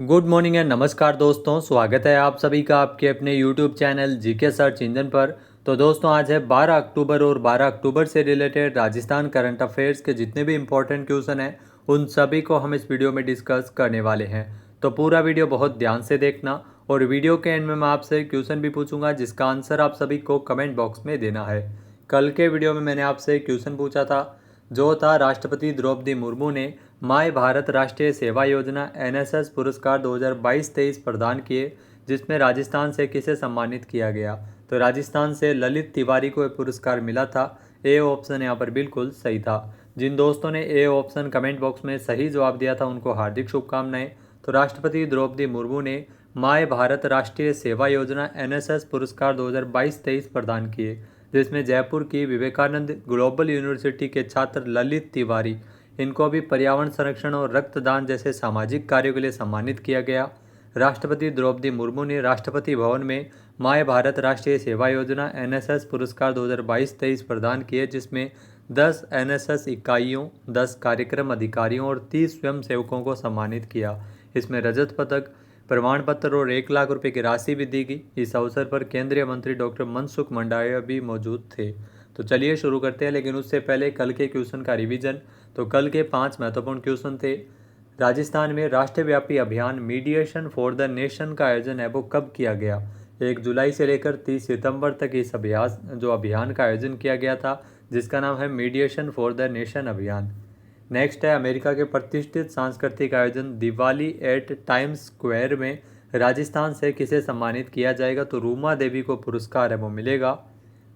Good morning and नमस्कार दोस्तों, स्वागत है आप सभी का आपके अपने YouTube channel GK search engine पर। तो दोस्तों आज है 12 अक्टूबर और 12 अक्टूबर से रिलेटेड राजस्थान करंट अफेयर्स के जितने भी इंपॉर्टेंट क्वेश्चन हैं उन सभी को हम इस वीडियो में डिस्कस करने वाले हैं। तो पूरा वीडियो बहुत ध्यान से देखना और वीडियो के एंड में मैं आपसे क्वेश्चन भी पूछूंगा जिसका आंसर आप सभी को कमेंट बॉक्स में देना है। कल के वीडियो में मैंने आपसे क्वेश्चन पूछा था जो था राष्ट्रपति द्रौपदी मुर्मू ने माय भारत राष्ट्रीय सेवा योजना एनएसएस पुरस्कार 2022-23 प्रदान किए, जिसमें राजस्थान से किसे सम्मानित किया गया। तो राजस्थान से ललित तिवारी को यह पुरस्कार मिला था। ए ऑप्शन यहाँ पर बिल्कुल सही था। जिन दोस्तों ने ए ऑप्शन कमेंट बॉक्स में सही जवाब दिया था उनको हार्दिक शुभकामनाएं। तो राष्ट्रपति द्रौपदी मुर्मू ने माय भारत राष्ट्रीय सेवा योजना एनएसएस पुरस्कार 2022-23 प्रदान किए, जिसमें जयपुर की विवेकानंद ग्लोबल यूनिवर्सिटी के छात्र ललित तिवारी, इनको भी पर्यावरण संरक्षण और रक्तदान जैसे सामाजिक कार्यों के लिए सम्मानित किया गया। राष्ट्रपति द्रौपदी मुर्मू ने राष्ट्रपति भवन में माय भारत राष्ट्रीय सेवा योजना एनएसएस पुरस्कार 2022-23 प्रदान किए, जिसमें 10 एनएसएस इकाइयों, 10 कार्यक्रम अधिकारियों और 30 स्वयंसेवकों को सम्मानित किया। इसमें रजत पदक, प्रमाण पत्र और 1 लाख रुपए की राशि भी दी गई। इस अवसर पर केंद्रीय मंत्री डॉक्टर मनसुख मंडाविया भी मौजूद थे। तो चलिए शुरू करते हैं, लेकिन उससे पहले कल के क्वेश्चन का रिवीजन। तो कल के 5 महत्वपूर्ण क्वेश्चन थे। राजस्थान में राष्ट्रव्यापी अभियान मीडिएशन फॉर द नेशन का आयोजन है वो कब किया गया। 1 जुलाई से लेकर 30 सितंबर तक इस अभियान का आयोजन किया गया था, जिसका नाम है मीडिएशन फॉर द नेशन अभियान। नेक्स्ट है अमेरिका के प्रतिष्ठित सांस्कृतिक आयोजन दिवाली एट टाइम्स स्क्वायर में राजस्थान से किसे सम्मानित किया जाएगा। तो रूमा देवी को पुरस्कार है वो मिलेगा।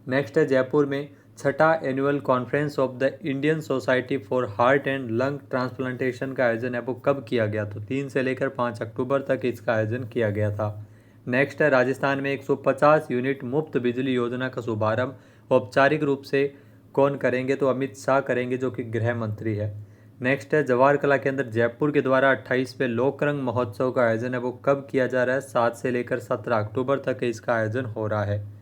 नेक्स्ट है जयपुर में छठा annual conference of the Indian society for heart and lung transplantation का आयोजन है वो कब किया गया। तो 3 से लेकर 5 अक्टूबर तक इसका आयोजन किया गया था। नेक्स्ट है राजस्थान में 150 यूनिट मुफ्त बिजली योजना का शुभारंभ औपचारिक रूप से कौन करेंगे। तो अमित शाह करेंगे, जो कि गृह मंत्री है। नेक्स्ट है जवाहर कला केंद्र जयपुर के द्वारा 28वें लोकरंग महोत्सव का आयोजन है वो कब किया जा रहा है। 7 से लेकर 17 अक्टूबर तक इसका आयोजन हो रहा है।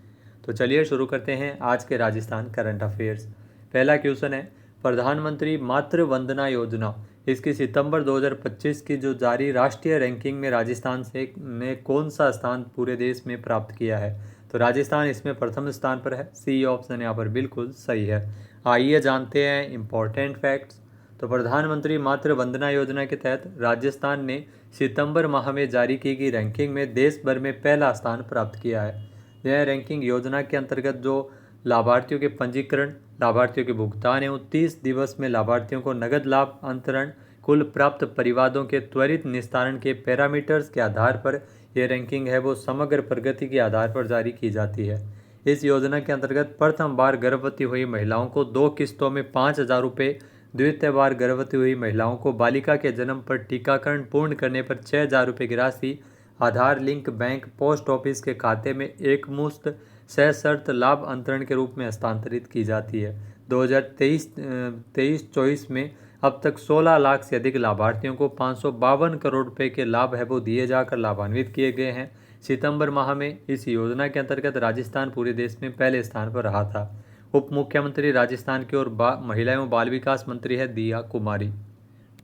तो चलिए शुरू करते हैं आज के राजस्थान करंट अफेयर्स। पहला क्वेश्चन है प्रधानमंत्री मातृ वंदना योजना, इसकी सितंबर 2025 की जो जारी राष्ट्रीय रैंकिंग में राजस्थान से ने कौन सा स्थान पूरे देश में प्राप्त किया है। तो राजस्थान इसमें प्रथम स्थान पर है। सी ऑप्शन यहाँ पर बिल्कुल सही है। आइए जानते हैं इंपॉर्टेंट फैक्ट्स। तो प्रधानमंत्री मातृ वंदना योजना के तहत राजस्थान ने सितंबर माह में जारी की गई रैंकिंग में देश भर में पहला स्थान प्राप्त किया है। यह रैंकिंग योजना के अंतर्गत जो लाभार्थियों के पंजीकरण, लाभार्थियों के भुगतान एवं 30 दिवस में लाभार्थियों को नगद लाभ अंतरण, कुल प्राप्त परिवादों के त्वरित निस्तारण के पैरामीटर्स के आधार पर यह रैंकिंग है वो समग्र प्रगति के आधार पर जारी की जाती है। इस योजना के अंतर्गत प्रथम बार गर्भवती हुई महिलाओं को 2 किस्तों में 5,000 रुपये, द्वितीय बार गर्भवती हुई महिलाओं को बालिका के जन्म पर टीकाकरण पूर्ण करने पर 6,000 रुपये की राशि आधार लिंक बैंक पोस्ट ऑफिस के खाते में एक मुश्त सशर्त लाभ अंतरण के रूप में हस्तांतरित की जाती है। 2023-24 में अब तक 16 लाख से अधिक लाभार्थियों को 552 करोड़ रुपए के लाभ है वो दिए जाकर लाभान्वित किए गए हैं। सितंबर माह में इस योजना के अंतर्गत राजस्थान पूरे देश में पहले स्थान पर रहा था। उप मुख्यमंत्री राजस्थान की और महिला एवं बाल विकास मंत्री है दिया कुमारी।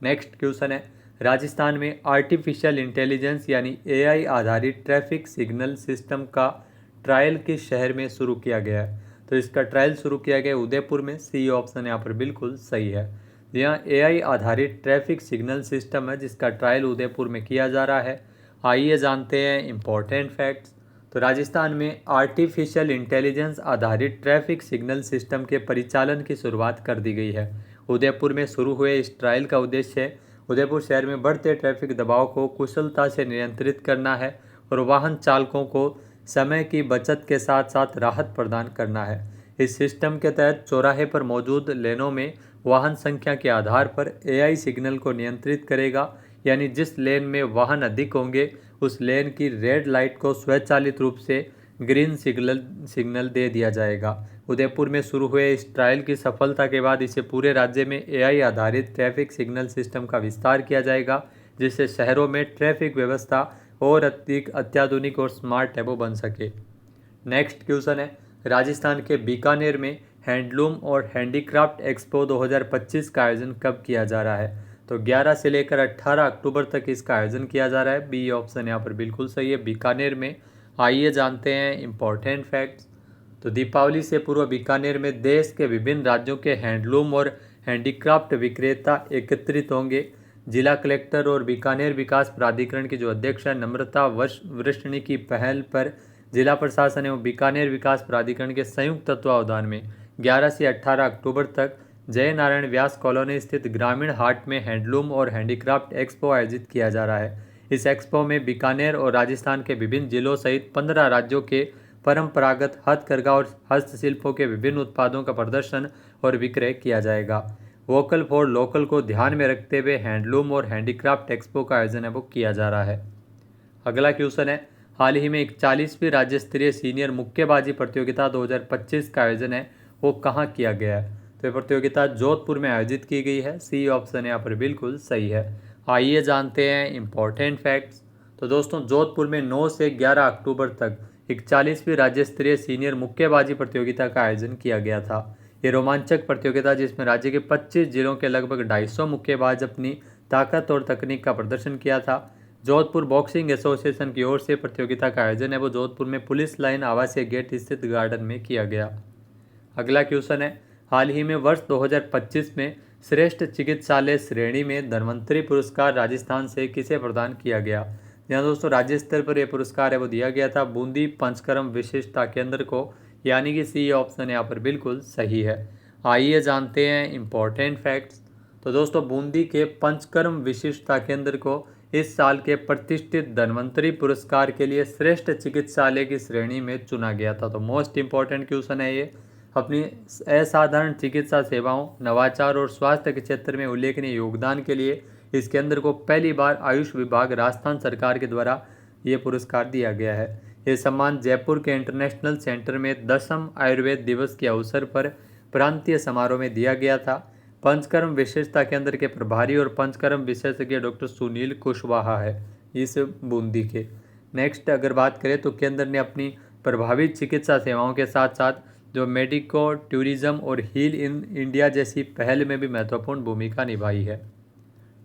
नेक्स्ट क्वेश्चन है राजस्थान में आर्टिफिशियल इंटेलिजेंस यानी एआई आधारित ट्रैफिक सिग्नल सिस्टम का ट्रायल किस शहर में शुरू किया गया है। तो इसका ट्रायल शुरू किया गया उदयपुर में। सी ऑप्शन यहाँ पर बिल्कुल सही है। यहाँ एआई आधारित ट्रैफिक सिग्नल सिस्टम है जिसका ट्रायल उदयपुर में किया जा रहा है। आइए जानते हैं इंपॉर्टेंट फैक्ट्स। तो राजस्थान में आर्टिफिशियल इंटेलिजेंस आधारित ट्रैफिक सिग्नल सिस्टम के परिचालन की शुरुआत कर दी गई है। उदयपुर में शुरू हुए इस ट्रायल का उद्देश्य उदयपुर शहर में बढ़ते ट्रैफिक दबाव को कुशलता से नियंत्रित करना है और वाहन चालकों को समय की बचत के साथ साथ राहत प्रदान करना है। इस सिस्टम के तहत चौराहे पर मौजूद लेनों में वाहन संख्या के आधार पर एआई सिग्नल को नियंत्रित करेगा, यानी जिस लेन में वाहन अधिक होंगे उस लेन की रेड लाइट को स्वचालित रूप से ग्रीन सिग्नल दे दिया जाएगा। उदयपुर में शुरू हुए इस ट्रायल की सफलता के बाद इसे पूरे राज्य में एआई आधारित ट्रैफिक सिग्नल सिस्टम का विस्तार किया जाएगा, जिससे शहरों में ट्रैफिक व्यवस्था और अधिक अत्याधुनिक और स्मार्ट है वो बन सके। नेक्स्ट क्वेश्चन है राजस्थान के बीकानेर में हैंडलूम और हैंडीक्राफ्ट एक्सपो 2025 का आयोजन कब किया जा रहा है। तो 11 से लेकर 18 अक्टूबर तक इसका आयोजन किया जा रहा है। बी ऑप्शन यहाँ पर बिल्कुल सही है, बीकानेर में। आइए जानते हैं इम्पोर्टेंट फैक्ट्स। तो दीपावली से पूर्व बीकानेर में देश के विभिन्न राज्यों के हैंडलूम और हैंडीक्राफ्ट विक्रेता एकत्रित होंगे। जिला कलेक्टर और बीकानेर विकास प्राधिकरण की जो अध्यक्ष है नम्रता वृष्णि की पहल पर जिला प्रशासन एवं बीकानेर विकास प्राधिकरण के संयुक्त तत्वावधान में 11 से 18 अक्टूबर तक जय नारायण व्यास कॉलोनी स्थित ग्रामीण हाट में हैंडलूम और हैंडीक्राफ्ट एक्सपो आयोजित किया जा रहा है। इस एक्सपो में बीकानेर और राजस्थान के विभिन्न जिलों सहित 15 राज्यों के परंपरागत हथकरघा और हस्तशिल्पों के विभिन्न उत्पादों का प्रदर्शन और विक्रय किया जाएगा। वोकल फॉर लोकल को ध्यान में रखते हुए हैंडलूम और हैंडीक्राफ्ट एक्सपो का आयोजन है वो किया जा रहा है। अगला क्वेश्चन है, हाल ही में 41वीं राज्य स्तरीय सीनियर मुक्केबाजी प्रतियोगिता 2025 का आयोजन है वो कहाँ किया गया है? तो ये प्रतियोगिता जोधपुर में आयोजित की गई है। सी ऑप्शन यहाँ पर बिल्कुल सही है। आइए जानते हैं इम्पोर्टेंट फैक्ट्स। तो दोस्तों जोधपुर में 9 से 11 अक्टूबर तक 41वीं राज्य स्तरीय सीनियर मुक्केबाजी प्रतियोगिता का आयोजन किया गया था। ये रोमांचक प्रतियोगिता जिसमें राज्य के 25 जिलों के लगभग 250 मुक्केबाज अपनी ताकत और तकनीक का प्रदर्शन किया था। जोधपुर बॉक्सिंग एसोसिएशन की ओर से प्रतियोगिता का आयोजन है वो जोधपुर में पुलिस लाइन आवासीय गेट स्थित गार्डन में किया गया। अगला क्वेश्चन है, हाल ही में वर्ष 2025 में श्रेष्ठ चिकित्सालय श्रेणी में धन्वंतरी पुरस्कार राजस्थान से किसे प्रदान किया गया? यहाँ दोस्तों राज्य स्तर पर यह पुरस्कार है वो दिया गया था बूंदी पंचकर्म विशिष्टता केंद्र को, यानी कि सी ऑप्शन यहाँ पर बिल्कुल सही है। आइए जानते हैं इम्पोर्टेंट फैक्ट्स। तो दोस्तों बूंदी के पंचकर्म विशिष्टता केंद्र को इस साल के प्रतिष्ठित धन्वंतरी पुरस्कार के लिए श्रेष्ठ चिकित्सालय की श्रेणी में चुना गया था। तो मोस्ट इम्पॉर्टेंट क्वेश्चन है ये। अपनी असाधारण चिकित्सा सेवाओं, नवाचार और स्वास्थ्य के क्षेत्र में उल्लेखनीय योगदान के लिए इस केंद्र को पहली बार आयुष विभाग राजस्थान सरकार के द्वारा ये पुरस्कार दिया गया है। ये सम्मान जयपुर के इंटरनेशनल सेंटर में 10वें आयुर्वेद दिवस के अवसर पर प्रांतीय समारोह में दिया गया था। पंचकर्म विशेषता केंद्र के प्रभारी और पंचकर्म विशेषज्ञ डॉक्टर सुनील कुशवाहा है इस बूंदी के। नेक्स्ट अगर बात करें तो केंद्र ने अपनी प्रभावित चिकित्सा सेवाओं के साथ साथ जो मेडिको टूरिज्म और हील इन इंडिया जैसी पहल में भी महत्वपूर्ण भूमिका निभाई है।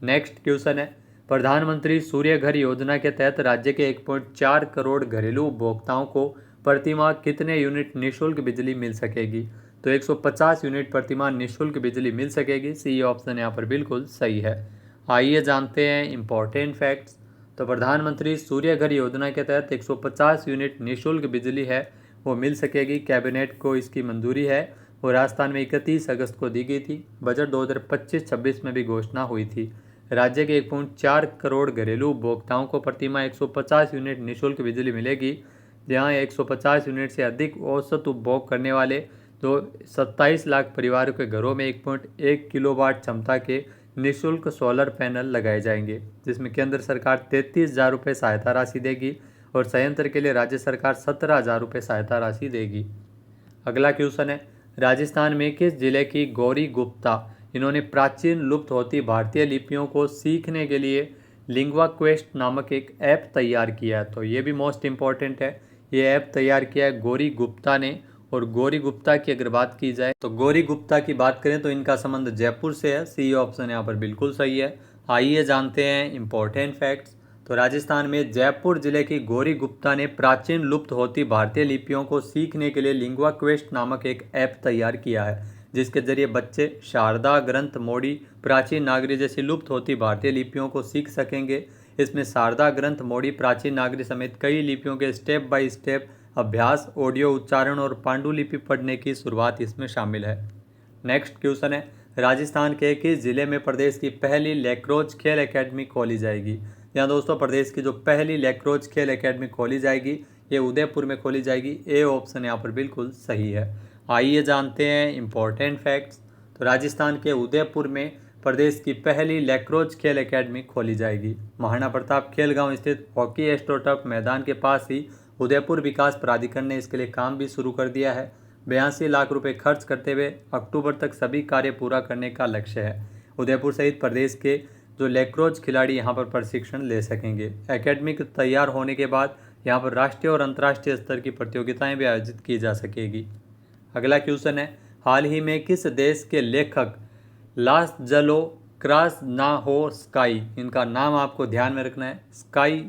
नेक्स्ट क्वेश्चन है, प्रधानमंत्री सूर्य घर योजना के तहत राज्य के 1.4 करोड़ घरेलू उपभोक्ताओं को प्रतिमाह कितने यूनिट निःशुल्क बिजली मिल सकेगी? तो 150 यूनिट प्रतिमाह निःशुल्क बिजली मिल सकेगी। सी ऑप्शन यहाँ पर बिल्कुल सही है। आइए जानते हैं इम्पोर्टेंट फैक्ट्स। तो प्रधानमंत्री सूर्य घर योजना के तहत 150 यूनिट निःशुल्क बिजली है वो मिल सकेगी। कैबिनेट को इसकी मंजूरी है और राजस्थान में 31 अगस्त को दी गई थी। बजट 2025-26 में भी घोषणा हुई थी। राज्य के 1.4 करोड़ घरेलू उपभोक्ताओं को प्रतिमाह 150 यूनिट निःशुल्क बिजली मिलेगी, जहां 150 यूनिट से अधिक औसत उपभोग करने वाले तो 27 लाख परिवारों के घरों में 1.1 किलोवाट क्षमता के निःशुल्क सोलर पैनल लगाए जाएंगे, जिसमें केंद्र सरकार 33,000 रुपये सहायता राशि देगी और संयंत्र के लिए राज्य सरकार 17,000 रुपये सहायता राशि देगी। अगला क्वेश्चन है, राजस्थान में किस जिले की गौरी गुप्ता इन्होंने प्राचीन लुप्त होती भारतीय लिपियों को सीखने के लिए लिंग्वा क्वेस्ट नामक एक ऐप तैयार किया है? तो ये भी मोस्ट इम्पॉर्टेंट है। ये ऐप तैयार किया है गौरी गुप्ता ने। और गौरी गुप्ता की अगर बात की जाए तो गौरी गुप्ता की बात करें तो इनका संबंध जयपुर से है। सी ऑप्शन यहाँ पर बिल्कुल सही है। आइए जानते हैं इम्पोर्टेंट फैक्ट्स। तो राजस्थान में जयपुर जिले की गौरी गुप्ता ने प्राचीन लुप्त होती भारतीय लिपियों को सीखने के लिए लिंग्वा क्वेस्ट नामक एक ऐप तैयार किया है, जिसके जरिए बच्चे शारदा ग्रंथ मोडी, प्राचीन नागरी जैसी लुप्त होती भारतीय लिपियों को सीख सकेंगे। इसमें शारदा ग्रंथ मोडी, प्राचीन नागरी समेत कई लिपियों के स्टेप बाय स्टेप अभ्यास, ऑडियो उच्चारण और पांडुलिपि पढ़ने की शुरुआत इसमें शामिल है। नेक्स्ट क्वेश्चन है, राजस्थान के किस जिले में प्रदेश की पहली लैक्रोज खेल एकेडमी खोली जाएगी? यहाँ दोस्तों प्रदेश की जो पहली लैक्रोज खेल एकेडमी खोली जाएगी ये उदयपुर में खोली जाएगी। ए ऑप्शन यहाँ पर बिल्कुल सही है। आइए जानते हैं इम्पोर्टेंट फैक्ट्स। तो राजस्थान के उदयपुर में प्रदेश की पहली लैक्रोज खेल एकेडमी खोली जाएगी। महाराणा प्रताप खेलगांव स्थित हॉकी एस्ट्रोटर्फ मैदान के पास ही उदयपुर विकास प्राधिकरण ने इसके लिए काम भी शुरू कर दिया है। 82 लाख रुपए खर्च करते हुए अक्टूबर तक सभी कार्य पूरा करने का लक्ष्य है। उदयपुर सहित प्रदेश के जो लैक्रोज खिलाड़ी यहां पर प्रशिक्षण ले सकेंगे। एकेडमी के तैयार होने के बाद यहां पर राष्ट्रीय और अंतर्राष्ट्रीय स्तर की प्रतियोगिताएं भी आयोजित की जा सकेगी। अगला क्वेश्चन है, हाल ही में किस देश के लेखक लाजलो क्रास्नाहोर्स्काई, इनका नाम आपको ध्यान में रखना है। स्काई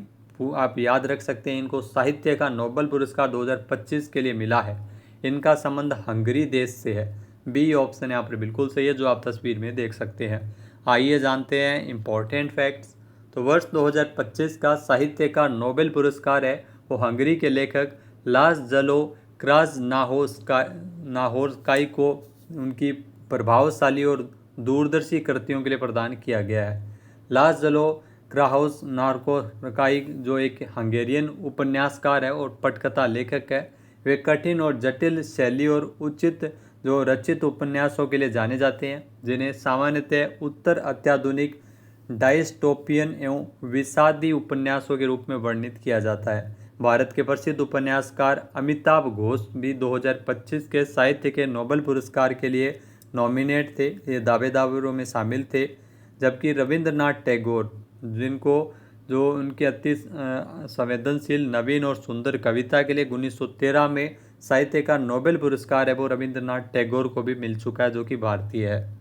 आप याद रख सकते हैं। इनको साहित्य का नोबेल पुरस्कार 2025 के लिए मिला है। इनका संबंध हंगरी देश से है। बी ऑप्शन यहाँ पर बिल्कुल सही है, जो आप तस्वीर में देख सकते हैं। आइए जानते हैं इम्पोर्टेंट फैक्ट्स। तो वर्ष 2025 का साहित्य का नोबेल पुरस्कार है वो हंगरी के लेखक लाज़लो क्रास्नाहोर्स्काई को उनकी प्रभावशाली और दूरदर्शी कृतियों के लिए प्रदान किया गया है। लाज़लो क्रास्नाहोर्स्काई जो एक हंगेरियन उपन्यासकार है और पटकथा लेखक है। वे कठिन और जटिल शैली और उचित जो रचित उपन्यासों के लिए जाने जाते हैं, जिन्हें सामान्यतः उत्तर अत्याधुनिक डायस्टोपियन एवं विषादी उपन्यासों के रूप में वर्णित किया जाता है। भारत के प्रसिद्ध उपन्यासकार अमिताभ घोष भी 2025 के साहित्य के नोबेल पुरस्कार के लिए नॉमिनेट थे, ये दावेदारों में शामिल थे। जबकि रविंद्रनाथ टैगोर, जिनको जो उनके अति संवेदनशील नवीन और सुंदर कविता के लिए 1913 में साहित्य का नोबेल पुरस्कार है वो रविंद्रनाथ टैगोर को भी मिल चुका है, जो कि भारतीय है।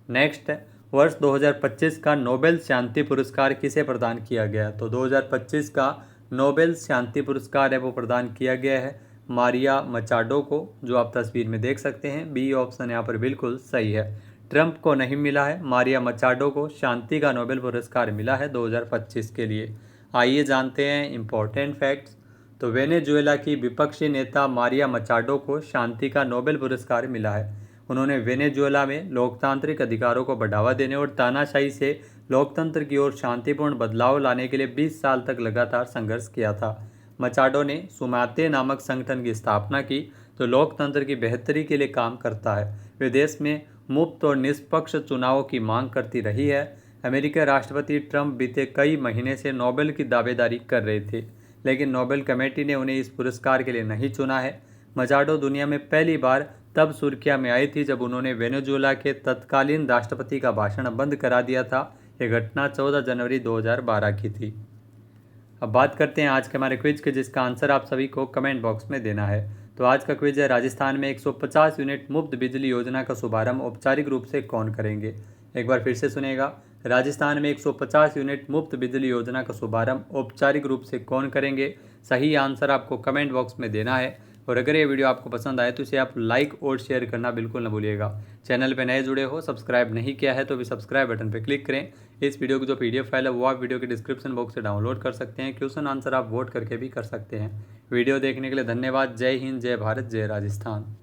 नेक्स्ट है, वर्ष 2025 का नोबेल शांति पुरस्कार किसे प्रदान किया गया? तो 2025 का नोबेल शांति पुरस्कार है वो प्रदान किया गया है मारिया मचाडो को, जो आप तस्वीर में देख सकते हैं। बी ऑप्शन यहाँ पर बिल्कुल सही है। ट्रंप को नहीं मिला है, मारिया मचाडो को शांति का नोबेल पुरस्कार मिला है 2025 के लिए। आइए जानते हैं इम्पोर्टेंट फैक्ट्स। तो वेनेजुएला की विपक्षी नेता मारिया मचाडो को शांति का नोबेल पुरस्कार मिला है। उन्होंने वेनेजुएला में लोकतांत्रिक अधिकारों को बढ़ावा देने और तानाशाही से लोकतंत्र की ओर शांतिपूर्ण बदलाव लाने के लिए 20 साल तक लगातार संघर्ष किया था। मचाडो ने सुमाते नामक संगठन की स्थापना की, जो लोकतंत्र की बेहतरी के लिए काम करता है। वे देश में मुफ्त और निष्पक्ष चुनावों की मांग करती रही है। अमेरिकी राष्ट्रपति ट्रंप बीते कई महीने से नोबेल की दावेदारी कर रहे थे, लेकिन नोबेल कमेटी ने उन्हें इस पुरस्कार के लिए नहीं चुना है। मचाडो दुनिया में पहली बार तब सुर्खियां में आई थी जब उन्होंने वेनेजुएला के तत्कालीन राष्ट्रपति का भाषण बंद करा दिया था। यह घटना 14 जनवरी 2012 की थी। अब बात करते हैं आज के हमारे क्विज के, जिसका आंसर आप सभी को कमेंट बॉक्स में देना है। तो आज का क्विज है, राजस्थान में 150 यूनिट मुफ्त बिजली योजना का शुभारंभ औपचारिक रूप से कौन करेंगे? एक बार फिर से सुनेगा। राजस्थान में 150 यूनिट मुफ्त बिजली योजना का शुभारंभ औपचारिक रूप से कौन करेंगे? सही आंसर आपको कमेंट बॉक्स में देना है। और अगर ये वीडियो आपको पसंद आए तो इसे आप लाइक और शेयर करना बिल्कुल न भूलिएगा। चैनल पे नए जुड़े हो, सब्सक्राइब नहीं किया है तो भी सब्सक्राइब बटन पर क्लिक करें। इस वीडियो की जो PDF फाइल है वो आप वीडियो के डिस्क्रिप्शन बॉक्स से डाउनलोड कर सकते हैं। क्वेश्चन आंसर आप वोट करके भी कर सकते हैं। वीडियो देखने के लिए धन्यवाद। जय हिंद, जय भारत, जय राजस्थान।